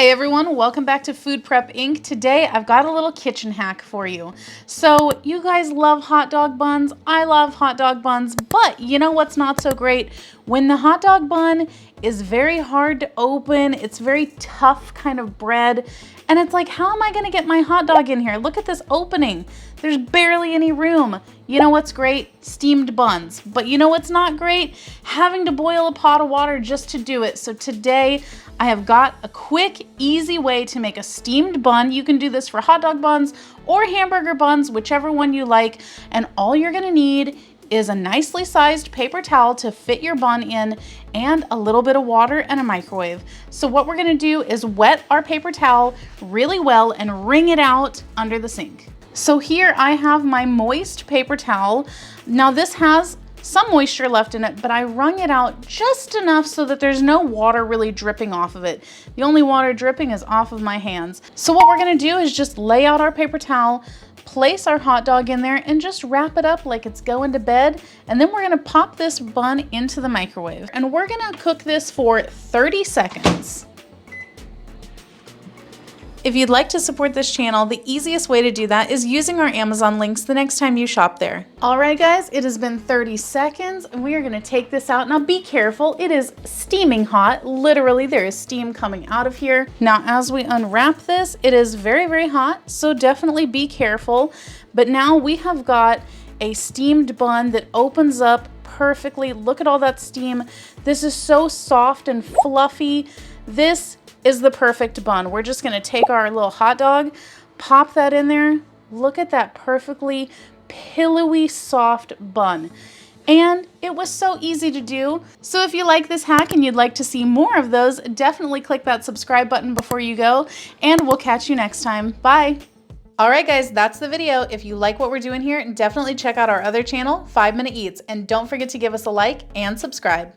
Hey everyone, welcome back to Food Prep Inc. Today I've got a little kitchen hack for you. So you guys love hot dog buns, I love hot dog buns, but you know what's not so great? When the hot dog bun is very hard to open, it's very tough kind of bread, and it's like, how am I gonna get my hot dog in here? Look at this opening. There's barely any room. You know what's great? Steamed buns. But you know what's not great? Having to boil a pot of water just to do it. So today I have got a quick, easy way to make a steamed bun. You can do this for hot dog buns or hamburger buns, whichever one you like. And all you're gonna need is a nicely sized paper towel to fit your bun in and a little bit of water and a microwave. So what we're gonna do is wet our paper towel really well and wring it out under the sink. So here I have my moist paper towel. Now this has some moisture left in it, but I wrung it out just enough so that there's no water really dripping off of it. The only water dripping is off of my hands. So what we're gonna do is just lay out our paper towel, place our hot dog in there, and just wrap it up like it's going to bed. And then we're gonna pop this bun into the microwave. And we're gonna cook this for 30 seconds. If you'd like to support this channel, the easiest way to do that is using our Amazon links the next time you shop there. All right, guys, it has been 30 seconds and we are gonna take this out. Now be careful, it is steaming hot. Literally, there is steam coming out of here. Now, as we unwrap this, it is very, very hot, so definitely be careful. But now we have got a steamed bun that opens up perfectly. Look at all that steam. This is so soft and fluffy. This is the perfect bun. We're just gonna take our little hot dog, pop that in there. Look at that perfectly pillowy, soft bun. And it was so easy to do. So if you like this hack and you'd like to see more of those, definitely click that subscribe button before you go, and we'll catch you next time. Bye. All right, guys, that's the video. If you like what we're doing here, definitely check out our other channel, 5 Minute Eats, and don't forget to give us a like and subscribe.